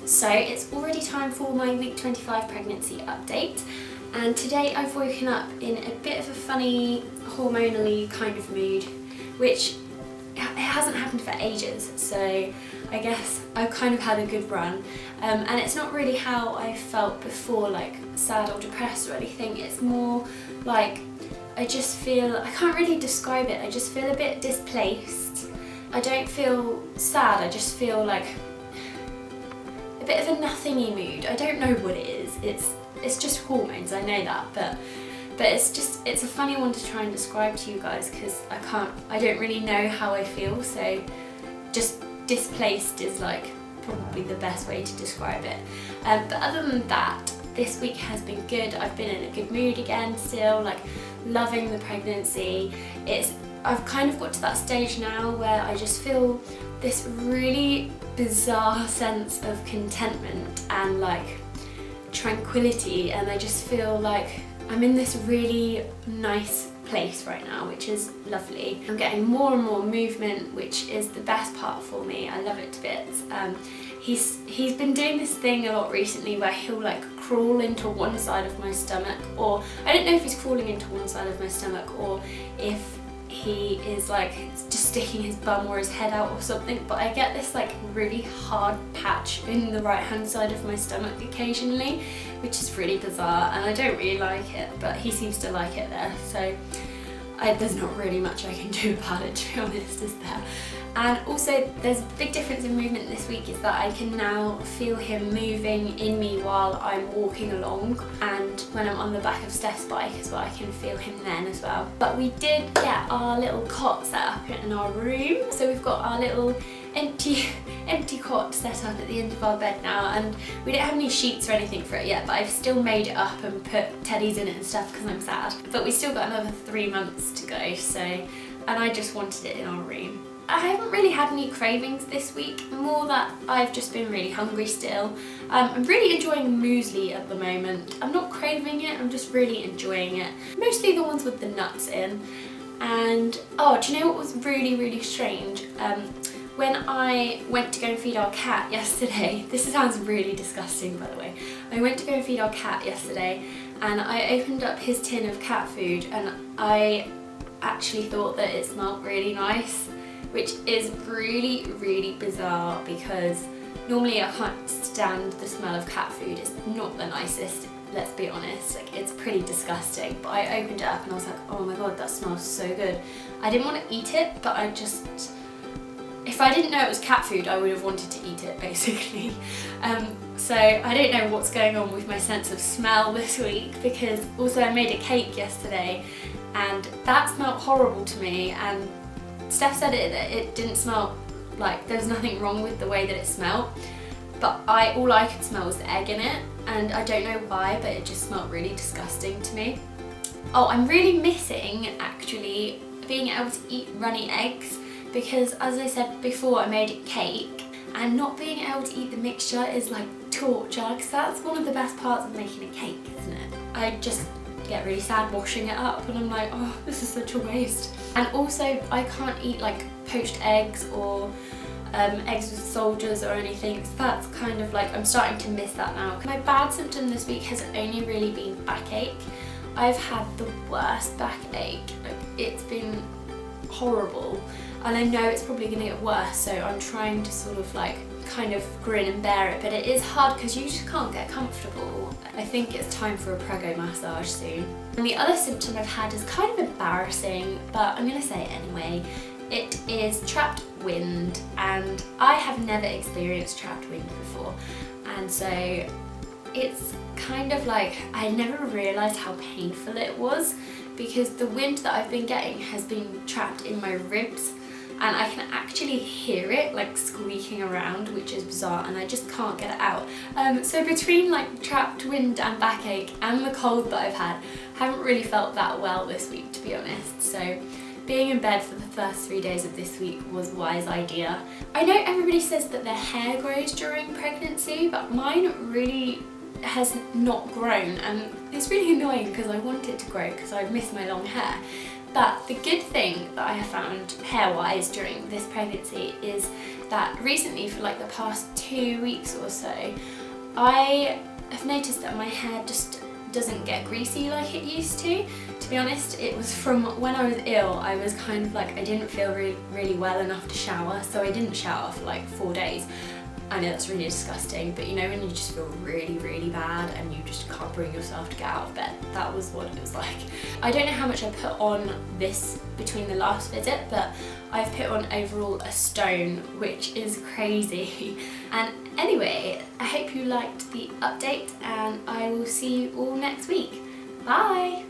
So it's already time for my week 25 pregnancy update, and today I've woken up in a bit of a funny hormonally kind of mood, which it hasn't happened for ages, so I guess I've kind of had a good run, and it's not really how I felt before, like sad or depressed or anything. It's more like I just feel, I can't really describe it, I just feel a bit displaced. I don't feel sad, I just feel like a bit of a nothingy mood. I don't know what it is. It's just hormones, I know that, but it's a funny one to try and describe to you guys because I don't really know how I feel, so just displaced is like probably the best way to describe it. But other than that, this week has been good. I've been in a good mood again still, like loving the pregnancy. I've kind of got to that stage now where I just feel this really bizarre sense of contentment and like tranquility, and I just feel like I'm in this really nice place right now, which is lovely. I'm getting more and more movement, which is the best part for me. I love it to bits. He's been doing this thing a lot recently where he'll like crawl into one side of my stomach, or I don't know if he's crawling into one side of my stomach or if he is like just sticking his bum or his head out or something, but I get this like really hard patch in the right hand side of my stomach occasionally, which is really bizarre, and I don't really like it, but he seems to like it there, so there's not really much I can do about it, to be honest, is there? And also there's a big difference in movement this week, is that I can now feel him moving in me while I'm walking along, and when I'm on the back of Steph's bike as well, I can feel him then as well. But we did get our little cot set up in our room, so we've got our little empty cot set up at the end of our bed now, and we don't have any sheets or anything for it yet, but I've still made it up and put teddies in it and stuff because I'm sad. But we still got another 3 months to go, so, and I just wanted it in our room. I haven't really had any cravings this week, more that I've just been really hungry still. I'm really enjoying muesli at the moment. I'm not craving it, I'm just really enjoying it. Mostly the ones with the nuts in. And, oh, do you know what was really, really strange? When I went to go and feed our cat yesterday, this sounds really disgusting by the way, I went to go and feed our cat yesterday and I opened up his tin of cat food and I actually thought that it smelled really nice, which is really, really bizarre because normally I can't stand the smell of cat food. It's not the nicest, let's be honest, like it's pretty disgusting, but I opened it up and I was like, oh my god, that smells so good. I didn't want to eat it, but if I didn't know it was cat food, I would have wanted to eat it, basically. So I don't know what's going on with my sense of smell this week, because also I made a cake yesterday and that smelled horrible to me, and Steph said it didn't smell like, there was nothing wrong with the way that it smelled, but all I could smell was the egg in it, and I don't know why, but it just smelled really disgusting to me. Oh, I'm really missing actually being able to eat runny eggs, because as I said before, I made a cake, and not being able to eat the mixture is like torture, because that's one of the best parts of making a cake, isn't it? I just get really sad washing it up and I'm like, oh, this is such a waste. And also I can't eat like poached eggs or eggs with soldiers or anything, so that's kind of like, I'm starting to miss that now. My bad symptom this week has only really been backache. I've had the worst backache, like, it's been horrible, and I know it's probably going to get worse, so I'm trying to sort of like kind of grin and bear it, but it is hard because you just can't get comfortable. I think it's time for a prego massage soon. And the other symptom I've had is kind of embarrassing, but I'm going to say it anyway. It is trapped wind, and I have never experienced trapped wind before, and so it's kind of like, I never realised how painful it was, because the wind that I've been getting has been trapped in my ribs, and I can actually hear it like squeaking around, which is bizarre, and I just can't get it out. So between like trapped wind and backache and the cold that I've had, I haven't really felt that well this week, to be honest. So being in bed for the first 3 days of this week was a wise idea. I know everybody says that their hair grows during pregnancy, but mine really has not grown, and it's really annoying because I want it to grow because I miss my long hair. But the good thing that I have found hair-wise during this pregnancy is that recently, for like the past 2 weeks or so, I have noticed that my hair just doesn't get greasy like it used to. To be honest, it was from when I was ill. I was kind of like, I didn't feel really well enough to shower, so I didn't shower for like 4 days. I know that's really disgusting, but you know when you just feel really bad and you just can't bring yourself to get out of bed? That was what it was like. I don't know how much I put on this between the last visit, but I've put on overall a stone, which is crazy. And anyway, I hope you liked the update, and I will see you all next week. Bye!